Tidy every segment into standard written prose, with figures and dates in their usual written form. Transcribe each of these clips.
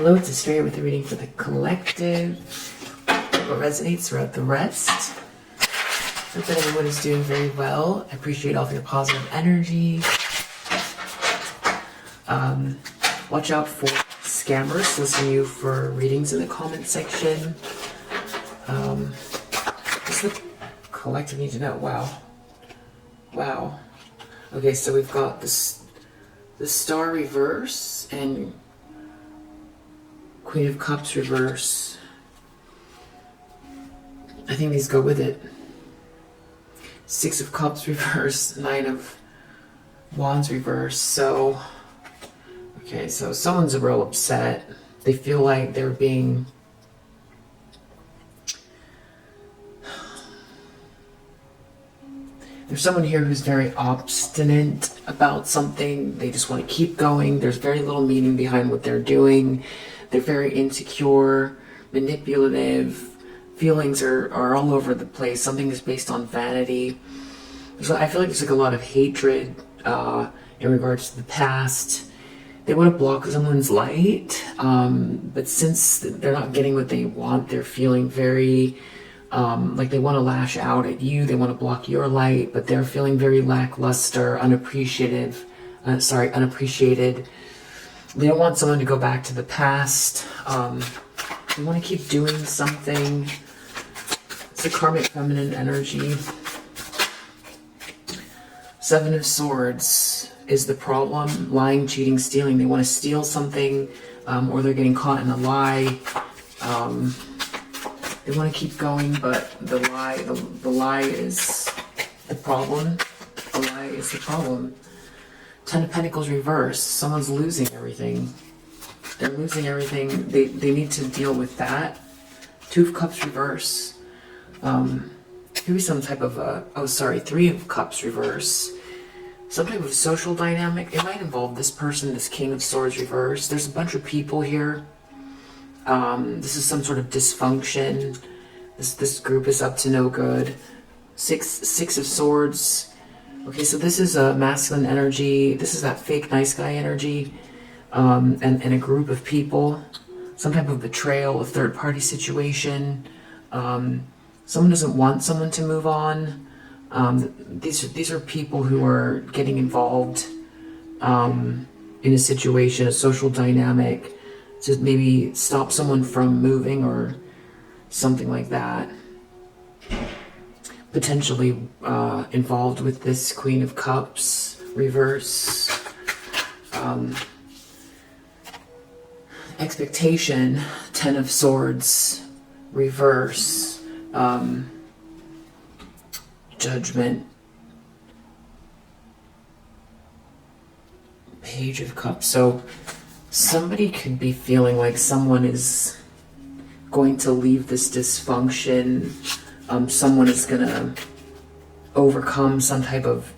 hello, it's Australia with a reading for the collective. What resonates throughout the rest. Hope that everyone is doing very well. I appreciate all of your positive energy. Watch out for scammers. Listen to you for readings in the comment section. What's the collective need to know? Wow. Okay, so we've got this, the Star reverse and Queen of Cups reverse. I think these go with it. Six of Cups reverse, Nine of Wands reverse. So, okay, so someone's a real upset. They feel like they're being there's someone here who's very obstinate about something. They just want to keep going. There's very little meaning behind what they're doing. They're very insecure, manipulative. Feelings are all over the place. Something is based on vanity. So I feel like there's like a lot of hatred in regards to the past. They want to block someone's light, but since they're not getting what they want, they're feeling very like they want to lash out at you. They want to block your light, but they're feeling very lackluster, unappreciated. They don't want someone to go back to the past. They want to keep doing something. It's a karmic feminine energy. Seven of Swords is the problem. Lying, cheating, stealing. They want to steal something, or they're getting caught in a lie. They want to keep going, but the lie is the problem. The lie is the problem. Ten of Pentacles reverse. Someone's losing everything. They're losing everything. They need to deal with that. Two of Cups reverse. Maybe some type of Three of Cups reverse. Some type of social dynamic. It might involve this person, this King of Swords reverse. There's a bunch of people here. This is some sort of dysfunction. This group is up to no good. Six of Swords. Okay, so this is a masculine energy. This is that fake nice guy energy. And a group of people. Some type of betrayal, a third-party situation. Someone doesn't want someone to move on. These are people who are getting involved in a situation, a social dynamic, to maybe stop someone from moving or something like that. Potentially involved with this Queen of Cups reverse. Expectation, Ten of Swords reverse. Judgment, Page of Cups. So somebody could be feeling like someone is going to leave this dysfunction. Someone is going to overcome some type of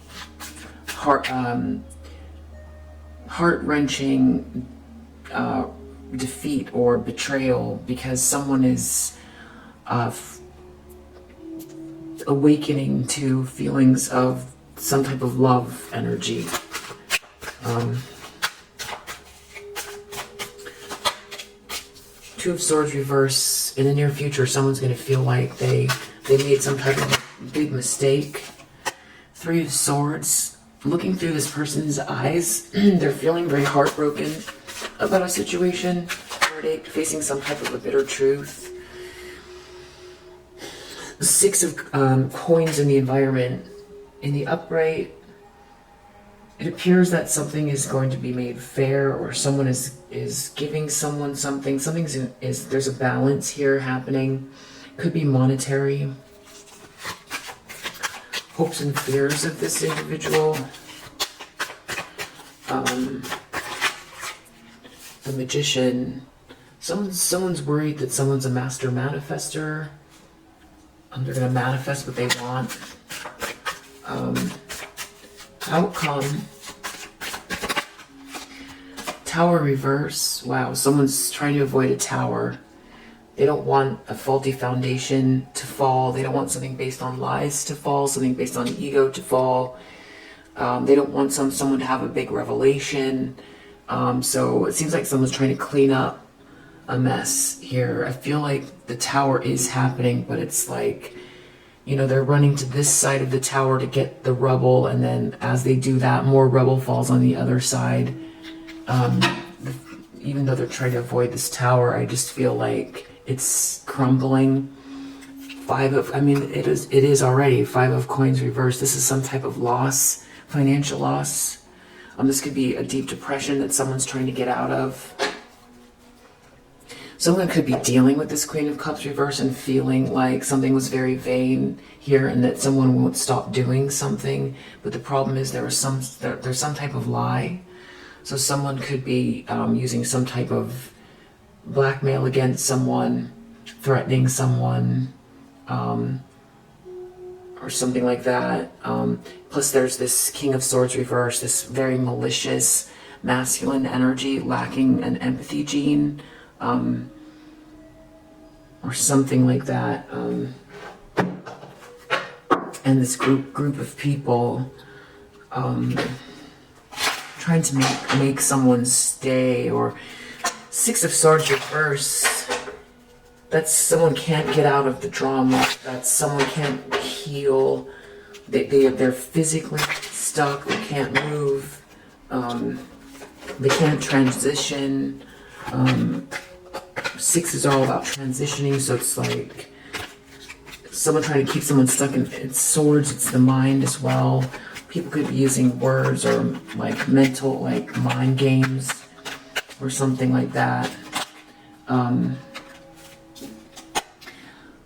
heart-wrenching defeat or betrayal because someone is awakening to feelings of some type of love energy. Two of Swords reverse. In the near future, someone's going to feel like they made some type of big mistake. Three of Swords. Looking through this person's eyes, they're feeling very heartbroken about a situation. Heartache, facing some type of a bitter truth. Six of coins in the environment. In the upright, it appears that something is going to be made fair, or someone is giving someone something. There's a balance here happening. Could be monetary. Hopes and fears of this individual. The Magician. Someone's worried that someone's a master manifester. They're going to manifest what they want. Outcome. Tower reverse. Wow, someone's trying to avoid a tower. They don't want a faulty foundation to fall. They don't want something based on lies to fall, something based on ego to fall. They don't want someone to have a big revelation. So it seems like someone's trying to clean up a mess here. I feel like the tower is happening, but it's like, you know, they're running to this side of the tower to get the rubble, and then as they do that, more rubble falls on the other side. Even though they're trying to avoid this tower, I just feel like it's crumbling. It is already 5 of coins reversed. This is some type of loss, financial loss. This could be a deep depression that someone's trying to get out of. Someone could be dealing with this Queen of Cups reverse and feeling like something was very vain here and that someone won't stop doing something. But the problem is there's some type of lie. So someone could be using some type of blackmail against someone, threatening someone, or something like that. Plus there's this King of Swords reverse, this very malicious, masculine energy, lacking an empathy gene, or something like that. And this group of people trying to make someone stay, or 6 of Swords reverse. That's someone can't get out of the drama. That's someone can't heal. They're physically stuck. They can't move. They can't transition. 6 is all about transitioning, so it's like someone trying to keep someone stuck in it's swords. It's the mind as well. People could be using words or like mental, like mind games or something like that.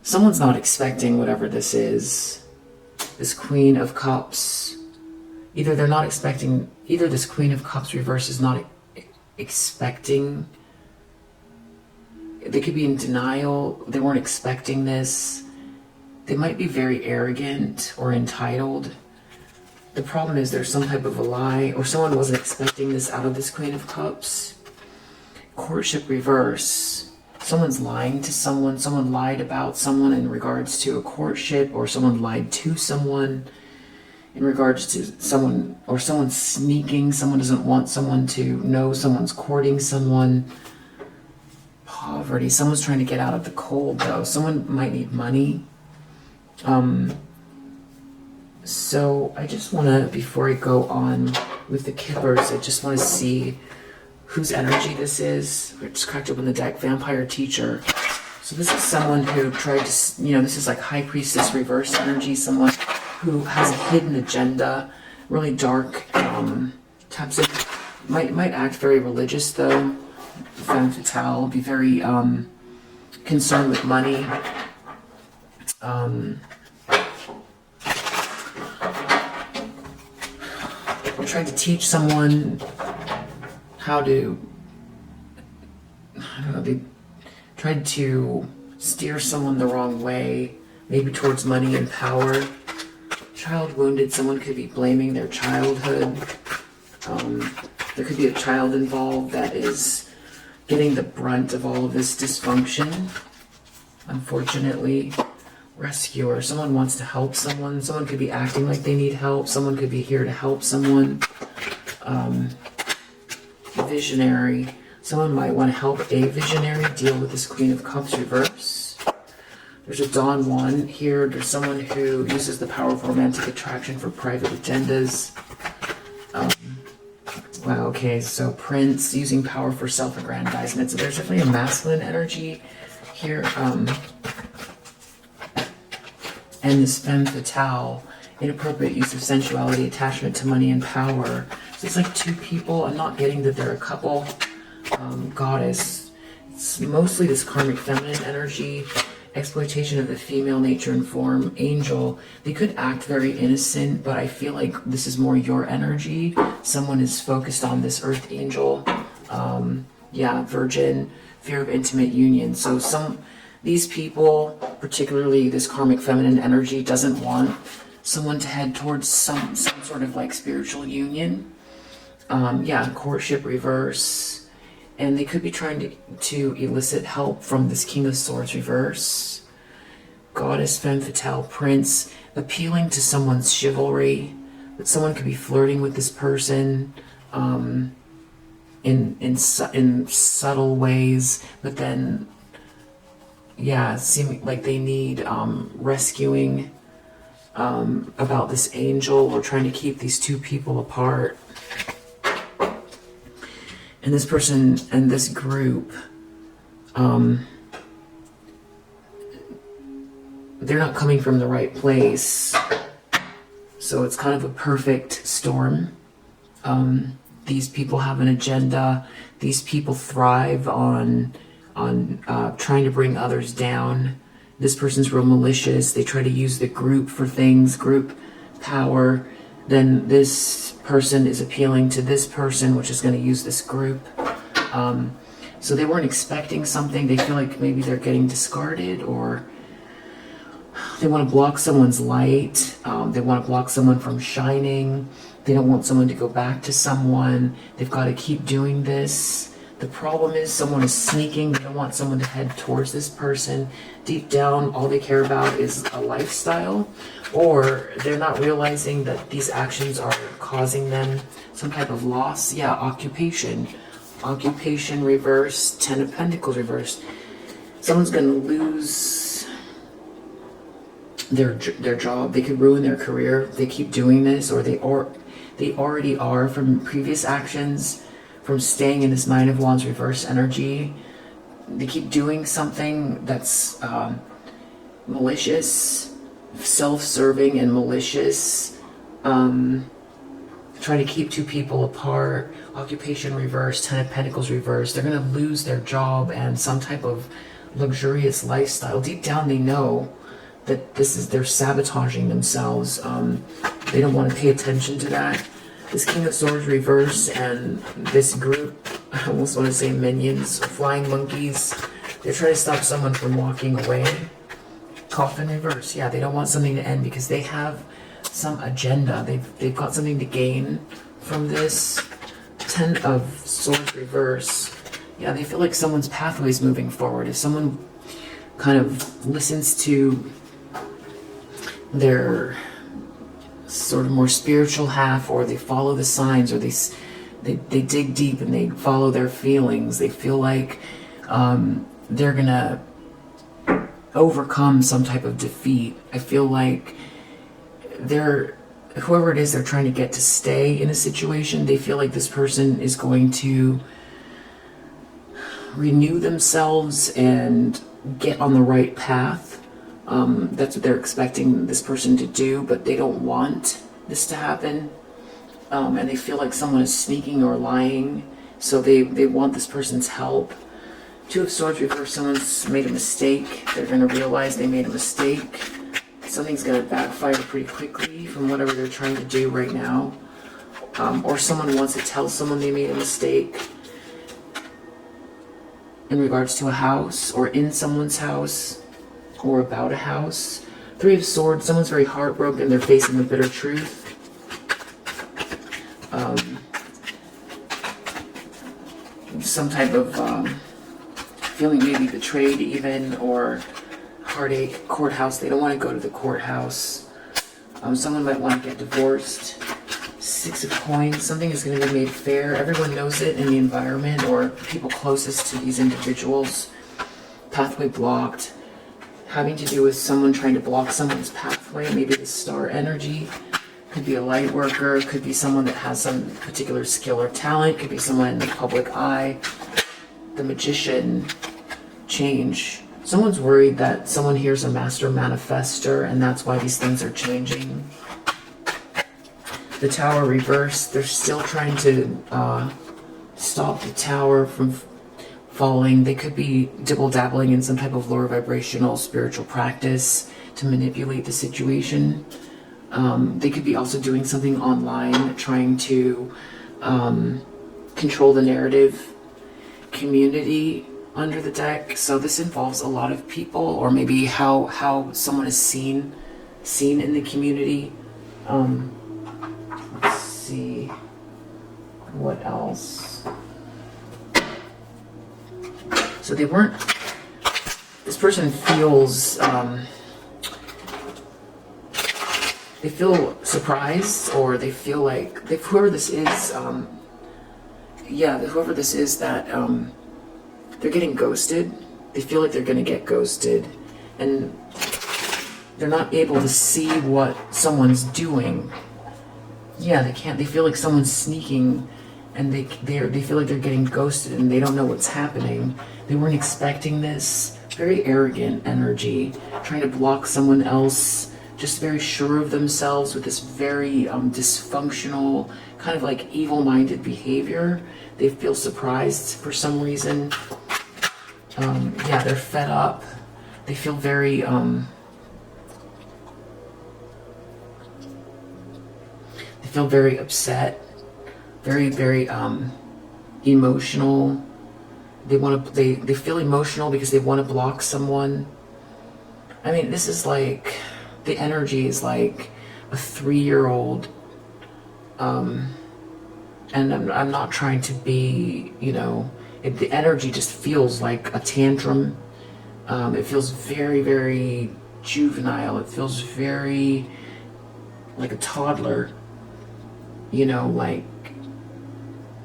Someone's not expecting whatever this is. This Queen of Cups. Either this Queen of Cups reverse is not expecting. They could be in denial. They weren't expecting this. They might be very arrogant or entitled. The problem is there's some type of a lie, or someone wasn't expecting this out of this Queen of Cups. Courtship reverse. Someone's lying to someone. Someone lied about someone in regards to a courtship, or someone lied to someone in regards to someone, or someone's sneaking. Someone doesn't want someone to know someone's courting someone. Poverty. Someone's trying to get out of the cold, though. Someone might need money. So I just want to, before I go on with the Kippers, I just want to see whose energy this is. I just cracked open the deck. Vampire Teacher. So this is someone who tried to, this is like High Priestess reverse energy. Someone who has a hidden agenda, really dark types of, might act very religious though. Femme fatale, be very concerned with money. Trying to teach someone how to, they tried to steer someone the wrong way, maybe towards money and power. Child wounded, someone could be blaming their childhood. There could be a child involved that is getting the brunt of all of this dysfunction, unfortunately. Rescuer, someone wants to help someone. Someone could be acting like they need help. Someone could be here to help someone. Visionary, someone might want to help a visionary deal with this Queen of Cups reverse. There's a Dawn One here. There's someone who uses the power of romantic attraction for private agendas. Wow, okay, so Prince, using power for self-aggrandizement. So there's definitely a masculine energy here. And this femme fatale, inappropriate use of sensuality, attachment to money and power. So it's like 2 people. I'm not getting that they're a couple. Goddess. It's mostly this karmic feminine energy. Exploitation of the female nature and form. Angel. They could act very innocent, but I feel like this is more your energy. Someone is focused on this earth angel. Virgin. Fear of intimate union. So these people, particularly this karmic feminine energy, doesn't want someone to head towards some sort of like spiritual union. Courtship reverse. And they could be trying to elicit help from this King of Swords reverse. Goddess, femme fatale, Prince, appealing to someone's chivalry. That someone could be flirting with this person. in subtle ways, but then, yeah, seeming like they need rescuing about this angel, or trying to keep these two people apart. And this person and this group, they're not coming from the right place. So it's kind of a perfect storm. These people have an agenda. These people thrive on trying to bring others down. This person's real malicious. They try to use the group for things, group power. Then this person is appealing to this person, which is going to use this group. So they weren't expecting something. They feel like maybe they're getting discarded, or they want to block someone's light. They want to block someone from shining. They don't want someone to go back to someone. They've got to keep doing this. The problem is someone is sneaking. They don't want someone to head towards this person. Deep down, all they care about is a lifestyle, or they're not realizing that these actions are causing them some type of loss. Yeah, occupation. Occupation reverse, 10 of Pentacles reverse. Someone's going to lose their job. They could ruin their career if they keep doing this, or they already are from previous actions, from staying in this Nine of Wands reverse energy. They keep doing something that's malicious, self-serving and malicious, trying to keep two people apart. Occupation reverse, 10 of Pentacles reverse. They're going to lose their job and some type of luxurious lifestyle. Deep down they know that they're sabotaging themselves. They don't want to pay attention to that. This King of Swords reverse and this group, I almost want to say minions, flying monkeys. They're trying to stop someone from walking away. Coffin reverse. Yeah, they don't want something to end because they have some agenda. They've got something to gain from this. 10 of Swords reverse. Yeah, they feel like someone's pathway is moving forward. If someone kind of listens to their sort of more spiritual half, or they follow the signs, or they dig deep and they follow their feelings, they feel like they're gonna overcome some type of defeat. I feel like whoever it is they're trying to get to stay in a situation, they feel like this person is going to renew themselves and get on the right path. That's what they're expecting this person to do, but they don't want this to happen. And they feel like someone is sneaking or lying, so they want this person's help. 2 of Swords reverse, someone's made a mistake. They're going to realize they made a mistake. Something's going to backfire pretty quickly from whatever they're trying to do right now. Or someone wants to tell someone they made a mistake in regards to a house, or in someone's house, or about a house. 3 of Swords, someone's very heartbroken. They're facing the bitter truth. Some type of feeling maybe betrayed even, or heartache. Courthouse, they don't want to go to the courthouse. Someone might want to get divorced. 6 of Coins, something is going to be made fair. Everyone knows it in the environment, or people closest to these individuals. Pathway blocked, having to do with someone trying to block someone's pathway. Maybe the star energy. Could be a light worker, could be someone that has some particular skill or talent, could be someone in the public eye. The Magician, change. Someone's worried that someone here's a master manifester, and that's why these things are changing. The Tower reverse, they're still trying to stop the Tower from falling. They could be dibble-dabbling in some type of lower vibrational spiritual practice to manipulate the situation. They could be also doing something online, trying to control the narrative. Community under the deck, so this involves a lot of people, or maybe how someone is seen in the community. Let's see what else. So this person feels they feel surprised, or they feel like whoever this is, yeah, whoever this is, that they're getting ghosted. They feel like they're going to get ghosted, and they're not able to see what someone's doing. Yeah, they can't. They feel like someone's sneaking, and they feel like they're getting ghosted, and they don't know what's happening. They weren't expecting this. Very arrogant energy, trying to block someone else. Just very sure of themselves with this very dysfunctional, kind of like evil-minded behavior. They feel surprised for some reason. Yeah, they're fed up. They feel very upset, very emotional. They feel emotional because they want to block someone. I mean, this is like, the energy is like a 3-year-old, and I'm not trying to be, you know, the energy just feels like a tantrum. It feels very juvenile. It feels very like a toddler, you know, like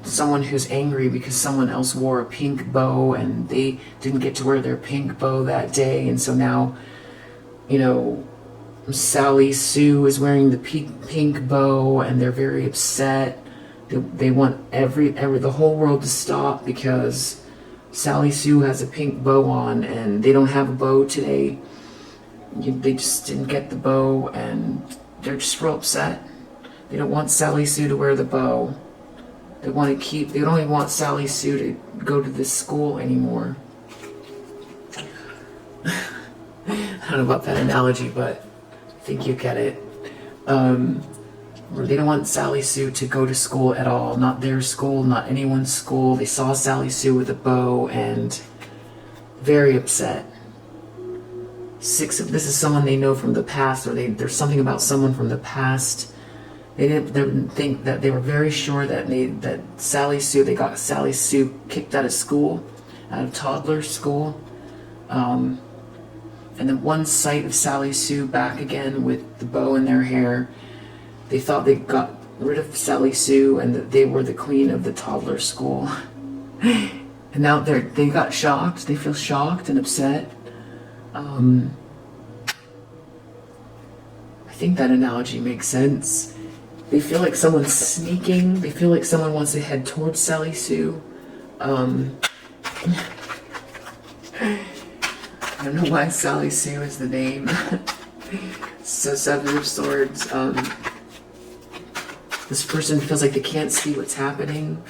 someone who's angry because someone else wore a pink bow and they didn't get to wear their pink bow that day, and so now, you know, Sally Sue is wearing the pink bow, and they're very upset. They want the whole world to stop because Sally Sue has a pink bow on and they don't have a bow today. They just didn't get the bow, and they're just real upset. They don't want Sally Sue to wear the bow. They don't even want Sally Sue to go to this school anymore. I don't know about that analogy, but I think you get it. They don't want Sally Sue to go to school at all. Not their school, not anyone's school. They saw Sally Sue with a bow and very upset. This is someone they know from the past, or there's something about someone from the past. They didn't think that. They were very sure that they got Sally Sue kicked out of school, out of toddler school. And then one sight of Sally Sue back again with the bow in their hair, they thought they got rid of Sally Sue and that they were the queen of the toddler school. And now they got shocked. They feel shocked and upset. I think that analogy makes sense. They feel like someone's sneaking. They feel like someone wants to head towards Sally Sue. I don't know why Sally Sue is the name. So Seven of Swords. This person feels like they can't see what's happening.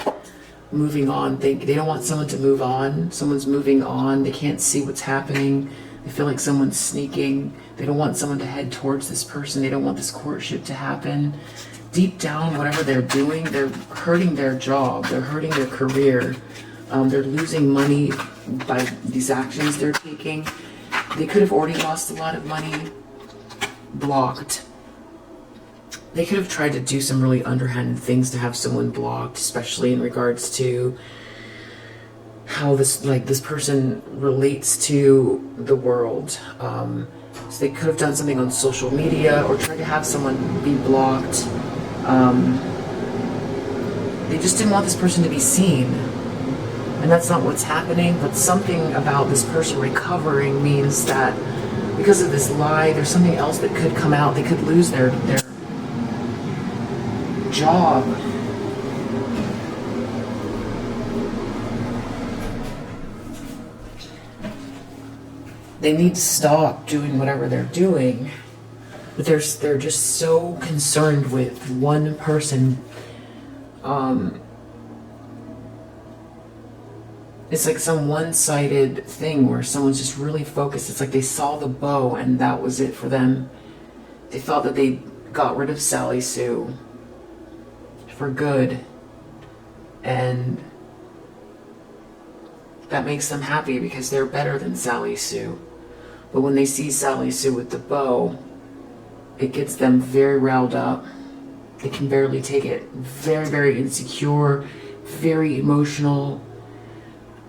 Moving on. They don't want someone to move on. Someone's moving on. They can't see what's happening. They feel like someone's sneaking. They don't want someone to head towards this person. They don't want this courtship to happen. Deep down, whatever they're doing, they're hurting their job. They're hurting their career. They're losing money by these actions they're taking. They could have already lost a lot of money. Blocked. They could have tried to do some really underhanded things to have someone blocked, especially in regards to how this person relates to the world. So they could have done something on social media or tried to have someone be blocked. They just didn't want this person to be seen. And that's not what's happening, but something about this person recovering means that because of this lie, there's something else that could come out. They could lose their job. They need to stop doing whatever they're doing. But they're just so concerned with one person. It's like some one-sided thing where someone's just really focused. It's like they saw the bow and that was it for them. They thought that they got rid of Sally Sue for good. And that makes them happy because they're better than Sally Sue. But when they see Sally Sue with the bow, it gets them very riled up. They can barely take it. Very insecure, very emotional.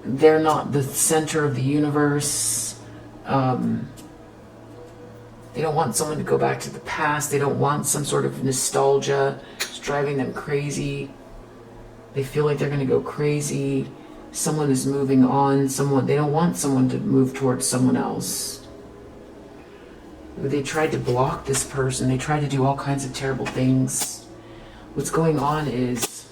They're not the center of the universe. They don't want someone to go back to the past. They don't want some sort of nostalgia. It's driving them crazy. They feel like they're going to go crazy. Someone is moving on. They don't want someone to move towards someone else. They tried to block this person. They tried to do all kinds of terrible things. What's going on is,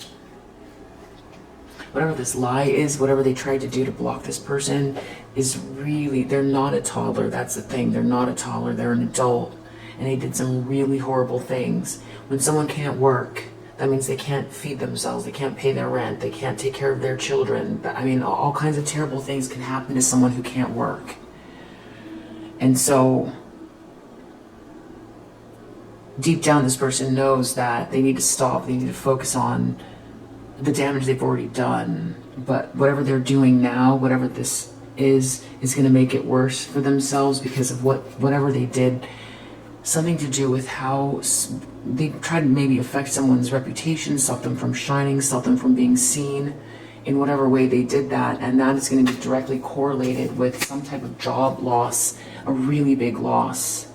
whatever this lie is, whatever they tried to do to block this person is really, they're not a toddler. That's the thing. They're not a toddler. They're an adult. And they did some really horrible things. When someone can't work, that means they can't feed themselves. They can't pay their rent. They can't take care of their children. I mean, all kinds of terrible things can happen to someone who can't work. And so, deep down, this person knows that they need to stop. They need to focus on the damage they've already done. But whatever they're doing now, whatever this is going to make it worse for themselves because of whatever they did. Something to do with how they tried to maybe affect someone's reputation, stop them from shining, stop them from being seen in whatever way they did that. And that is going to be directly correlated with some type of job loss, a really big loss.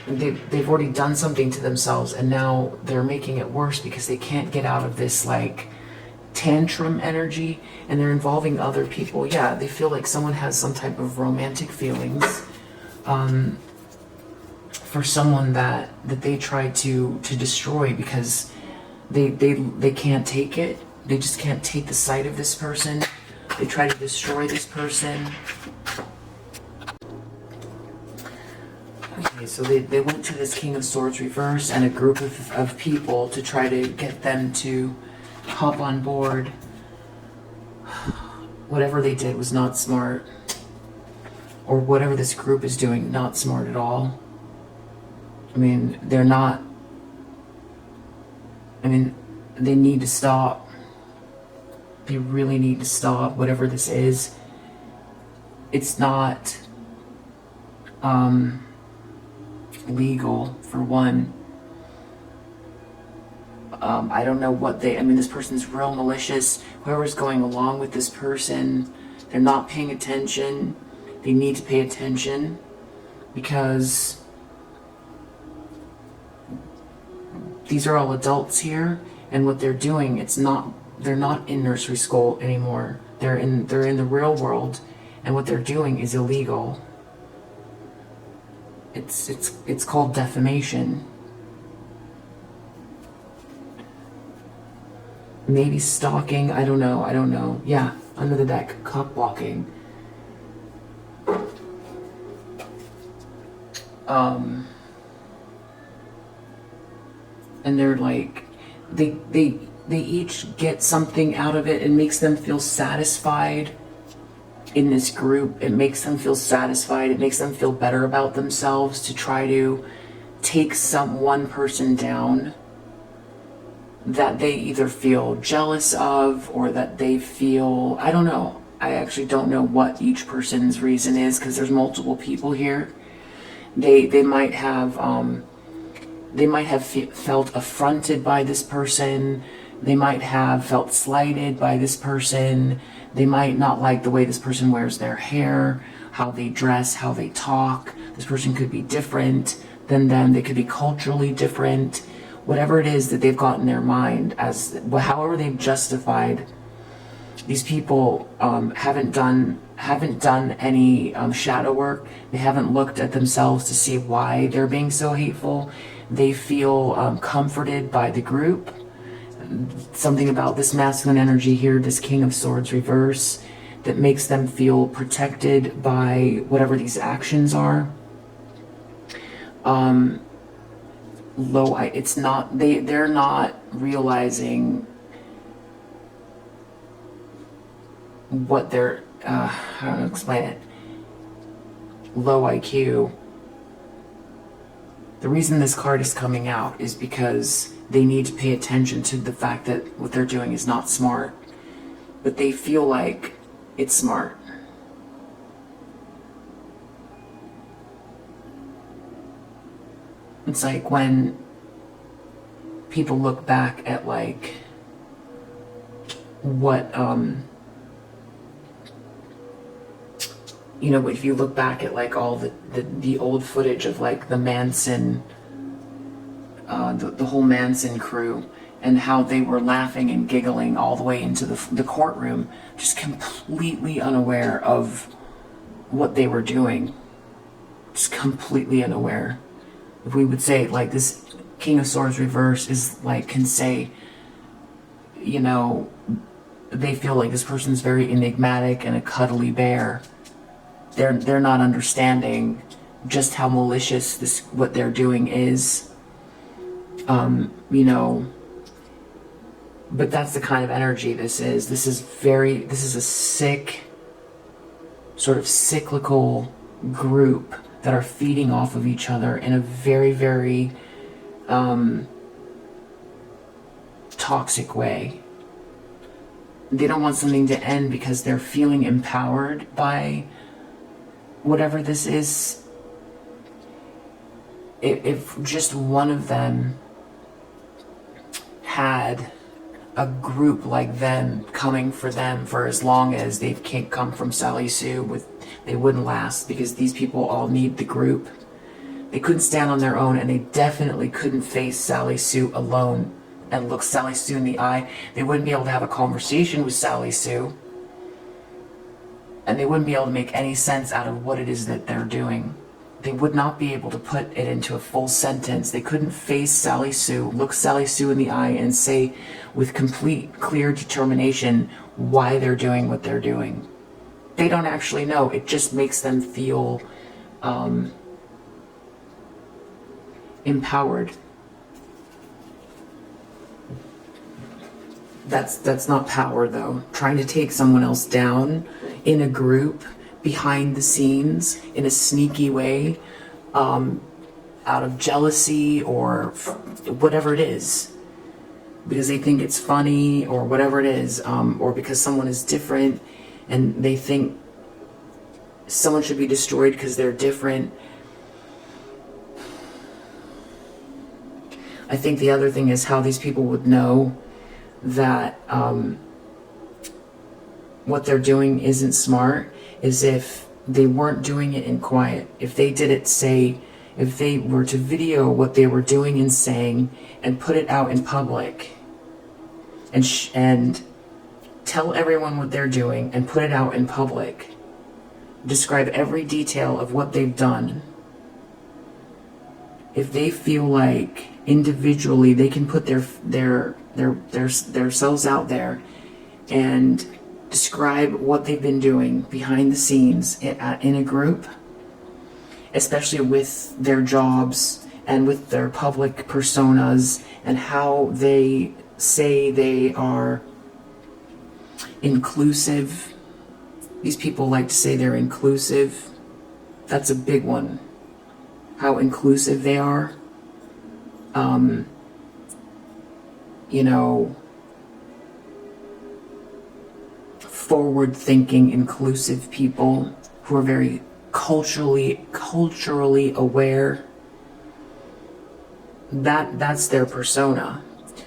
They've already done something to themselves, and now they're making it worse because they can't get out of this like tantrum energy, and they're involving other people. Yeah, they feel like someone has some type of romantic feelings for someone that they tried to destroy because they can't take it. They just can't take the sight of this person. They try to destroy this person. Okay, so they went to this King of Swords reverse and a group of people to try to get them to hop on board. Whatever they did was not smart. Or whatever this group is doing, not smart at all. I mean, they're not... I mean, they need to stop. They really need to stop, whatever this is. It's not legal, for one. I don't know what I mean, this person's real malicious. Whoever's going along with this person, they're not paying attention. They need to pay attention because these are all adults here, and what they're doing, they're not in nursery school anymore. They're in the real world, and what they're doing is illegal. It's called defamation. Maybe stalking, I don't know. Yeah, under the deck, cock blocking. And they're like, they each get something out of it. It makes them feel satisfied in this group. It makes them feel satisfied. It makes them feel better about themselves to try to take one person down that they either feel jealous of or that they feel, I don't know. I actually don't know what each person's reason is because there's multiple people here. They might have felt affronted by this person. They might have felt slighted by this person. They might not like the way this person wears their hair, how they dress, how they talk. This person could be different than them. They could be culturally different. Whatever it is that they've got in their mind, however they've justified. These people haven't done any shadow work. They haven't looked at themselves to see why they're being so hateful. They feel comforted by the group. Something about this masculine energy here, this King of Swords reverse, that makes them feel protected by whatever these actions are. It's not, they're not realizing what they're, how to explain it. Low IQ. The reason this card is coming out is because they need to pay attention to the fact that what they're doing is not smart, but they feel like it's smart. It's like when people look back at like what, you know, if you look back at like all the old footage of like the Manson, the whole Manson crew, and how they were laughing and giggling all the way into the courtroom, just completely unaware of what they were doing. Just completely unaware. If we would say, like, this King of Swords reverse is like, can say, you know, they feel like this person's very enigmatic and a cuddly bear. They're not understanding just how malicious what they're doing is. You know, but that's the kind of energy this is. This is a sick, sort of cyclical group that are feeding off of each other in a very, very toxic way. They don't want something to end because they're feeling empowered by whatever this is. If just one of them had a group like them coming for them for as long as they can't come from Sally Sue, they wouldn't last, because these people all need the group. They couldn't stand on their own, and they definitely couldn't face Sally Sue alone and look Sally Sue in the eye. They wouldn't be able to have a conversation with Sally Sue, and they wouldn't be able to make any sense out of what it is that they're doing. They would not be able to put it into a full sentence. They couldn't face Sally Sue, look Sally Sue in the eye, and say with complete, clear determination why they're doing what they're doing. They don't actually know. It just makes them feel empowered. That's not power, though. Trying to take someone else down in a group, behind the scenes, in a sneaky way, out of jealousy or whatever it is, because they think it's funny or whatever it is, or because someone is different and they think someone should be destroyed because they're different. I think the other thing is how these people would know that what they're doing isn't smart is if they weren't doing it in quiet. If they did it, say, if they were to video what they were doing and saying and put it out in public and tell everyone what they're doing and put it out in public, describe every detail of what they've done. If they feel like individually they can put themselves out there and describe what they've been doing behind the scenes in a group, especially with their jobs and with their public personas and how they say they are inclusive. These people like to say they're inclusive. That's a big one. How inclusive they are. You know, forward-thinking, inclusive people who are very culturally aware. That's their persona.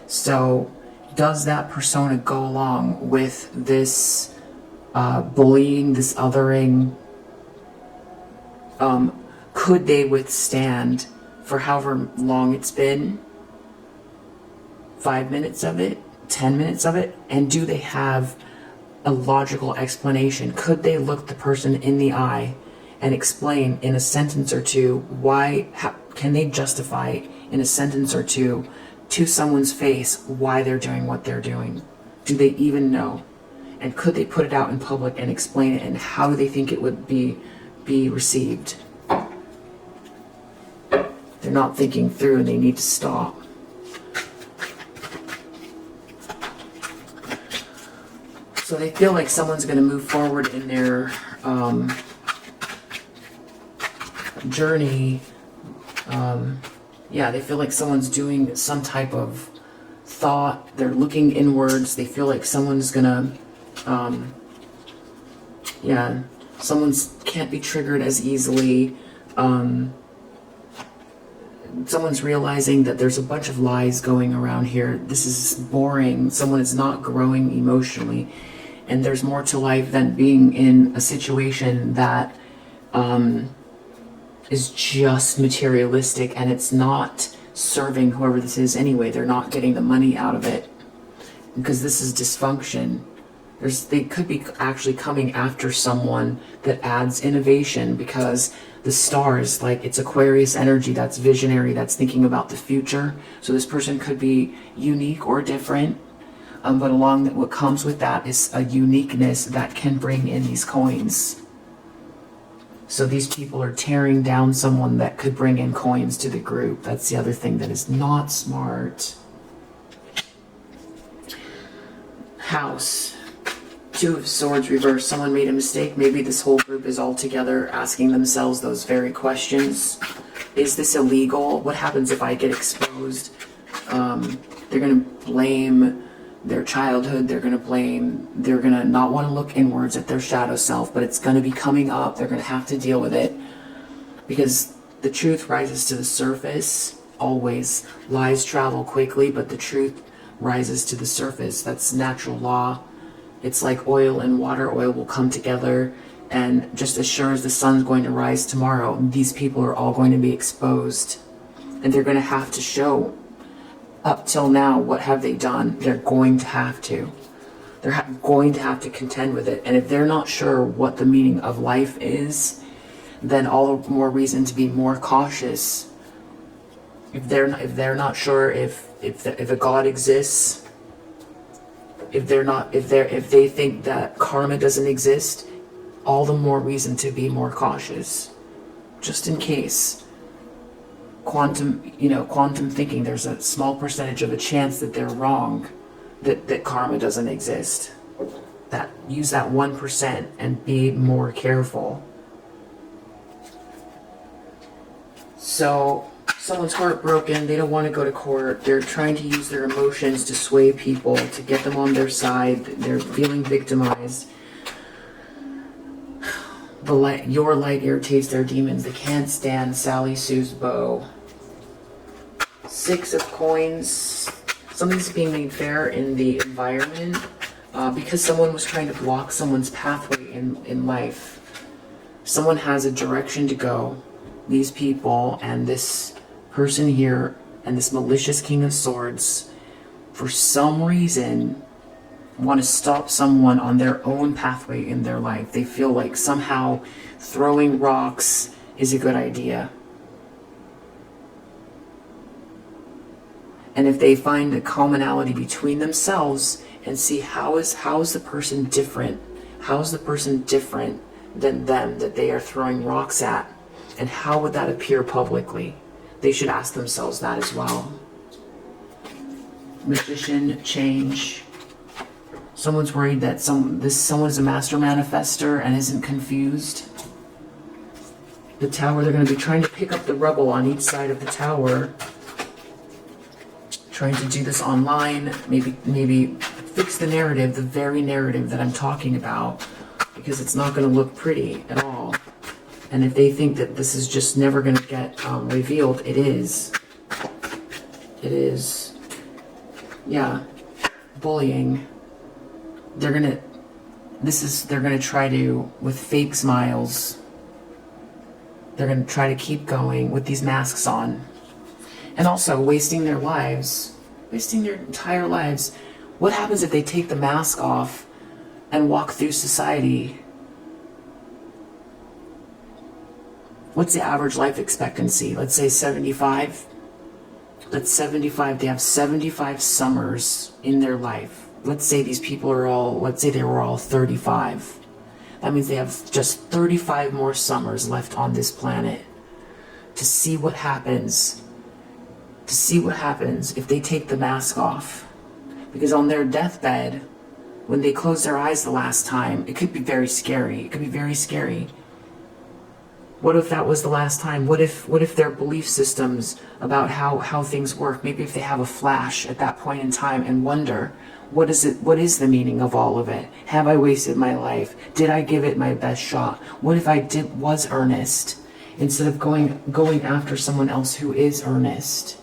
So does that persona go along with this bullying, this othering? Could they withstand, for however long it's been, 5 minutes of it, 10 minutes of it, and do they have a logical explanation? Could they look the person in the eye and explain in a sentence or two can they justify in a sentence or two to someone's face why they're doing what they're doing? Do they even know? And could they put it out in public and explain it, and how do they think it would be received? They're not thinking through, and they need to stop. So they feel like someone's going to move forward in their journey. They feel like someone's doing some type of thought. They're looking inwards. They feel like someone's going to, someone's can't be triggered as easily. Someone's realizing that there's a bunch of lies going around here. This is boring. Someone is not growing emotionally. And there's more to life than being in a situation that is just materialistic, and it's not serving whoever this is anyway. They're not getting the money out of it because this is dysfunction. They could be actually coming after someone that adds innovation, because the stars, like, it's Aquarius energy, that's visionary, that's thinking about the future. So this person could be unique or different, but along what comes with that is a uniqueness that can bring in these coins. So these people are tearing down someone that could bring in coins to the group. That's the other thing that is not smart. House. Two of Swords reversed. Someone made a mistake. Maybe this whole group is all together asking themselves those very questions. Is this illegal? What happens if I get exposed? They're going to blame their childhood. They're going to not want to look inwards at their shadow self, but it's going to be coming up. They're going to have to deal with it, because the truth rises to the surface. Always. Lies travel quickly, but the truth rises to the surface. That's natural law. It's like oil and water. Oil will come together, and just as sure as the sun's going to rise tomorrow, these people are all going to be exposed, and they're going to have to show. Up till now, what have they done? They're going to have to. They're going to have to contend with it. And if they're not sure what the meaning of life is, then all the more reason to be more cautious. If they're not sure if a God exists, if they think that karma doesn't exist, all the more reason to be more cautious, just in case. Quantum thinking, there's a small percentage of a chance that they're wrong, that karma doesn't exist. Use that 1% and be more careful. So someone's heartbroken, they don't want to go to court, they're trying to use their emotions to sway people, to get them on their side, they're feeling victimized. Your light irritates their demons. They can't stand Sally Sue's bow. Six of Coins. Something's being made fair in the environment because someone was trying to block someone's pathway in life. Someone has a direction to go. These people and this person here and this malicious King of Swords, for some reason, want to stop someone on their own pathway in their life. They feel like somehow throwing rocks is a good idea. And if they find a commonality between themselves and see how is the person different? How is the person different than them that they are throwing rocks at? And how would that appear publicly? They should ask themselves that as well. Magician, change. Someone's worried that someone is a master manifester and isn't confused. The tower, they're going to be trying to pick up the rubble on each side of the tower. Trying to do this online, maybe fix the narrative, the very narrative that I'm talking about, because it's not going to look pretty at all. And if they think that this is just never going to get revealed, it is. It is. Yeah. Bullying. They're gonna try to, with fake smiles, they're gonna try to keep going with these masks on. And also wasting their lives, wasting their entire lives. What happens if they take the mask off and walk through society? What's the average life expectancy? Let's say 75. That's 75. They have 75 summers in their life. Let's say these people are let's say they were all 35. That means they have just 35 more summers left on this planet to see what happens. To see what happens if they take the mask off. Because on their deathbed, when they close their eyes the last time, it could be very scary. It could be very scary. What if that was the last time? What if their belief systems about how things work, maybe if they have a flash at that point in time and wonder, what is the meaning of all of it? Have I wasted my life? Did I give it my best shot? What if I was earnest instead of going after someone else who is earnest?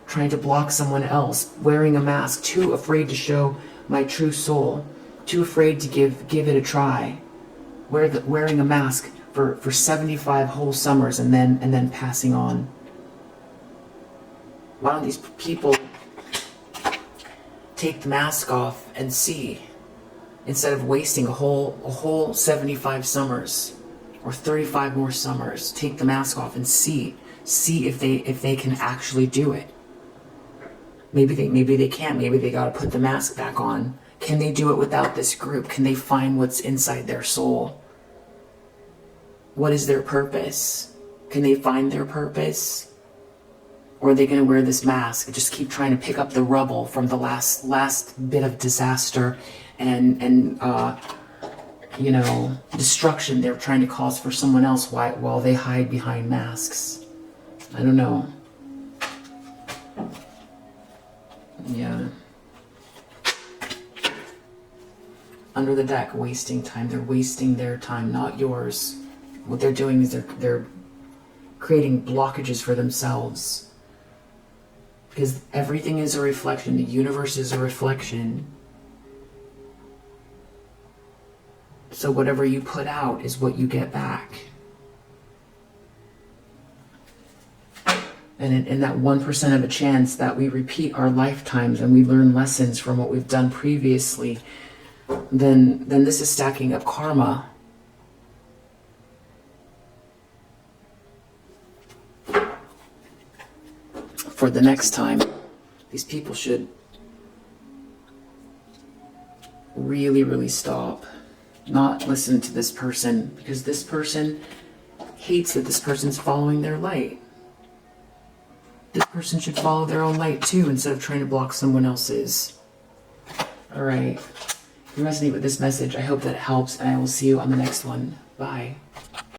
Trying to block someone else, wearing a mask, too afraid to show my true soul, too afraid to give it a try. Wearing a mask for 75 whole summers and then passing on. Why don't these people take the mask off and see, instead of wasting a whole 75 summers or 35 more summers? Take the mask off and see if they can actually do it. Maybe they can't. Maybe they got to put the mask back on. Can they do it without this group? Can they find what's inside their soul? What is their purpose? Can they find their purpose? Or are they going to wear this mask and just keep trying to pick up the rubble from the last bit of disaster and you know, destruction they're trying to cause for someone else while they hide behind masks? I don't know. Yeah. Under the deck, wasting time. They're wasting their time, not yours. What they're doing is they're creating blockages for themselves. Because everything is a reflection. The universe is a reflection. So whatever you put out is what you get back. And in that 1% of a chance that we repeat our lifetimes and we learn lessons from what we've done previously, then this is stacking up karma. For the next time, these people should really, really stop. Not listen to this person, because this person hates that this person's following their light. This person should follow their own light too, instead of trying to block someone else's. Alright. If you resonate with this message, I hope that it helps, and I will see you on the next one. Bye.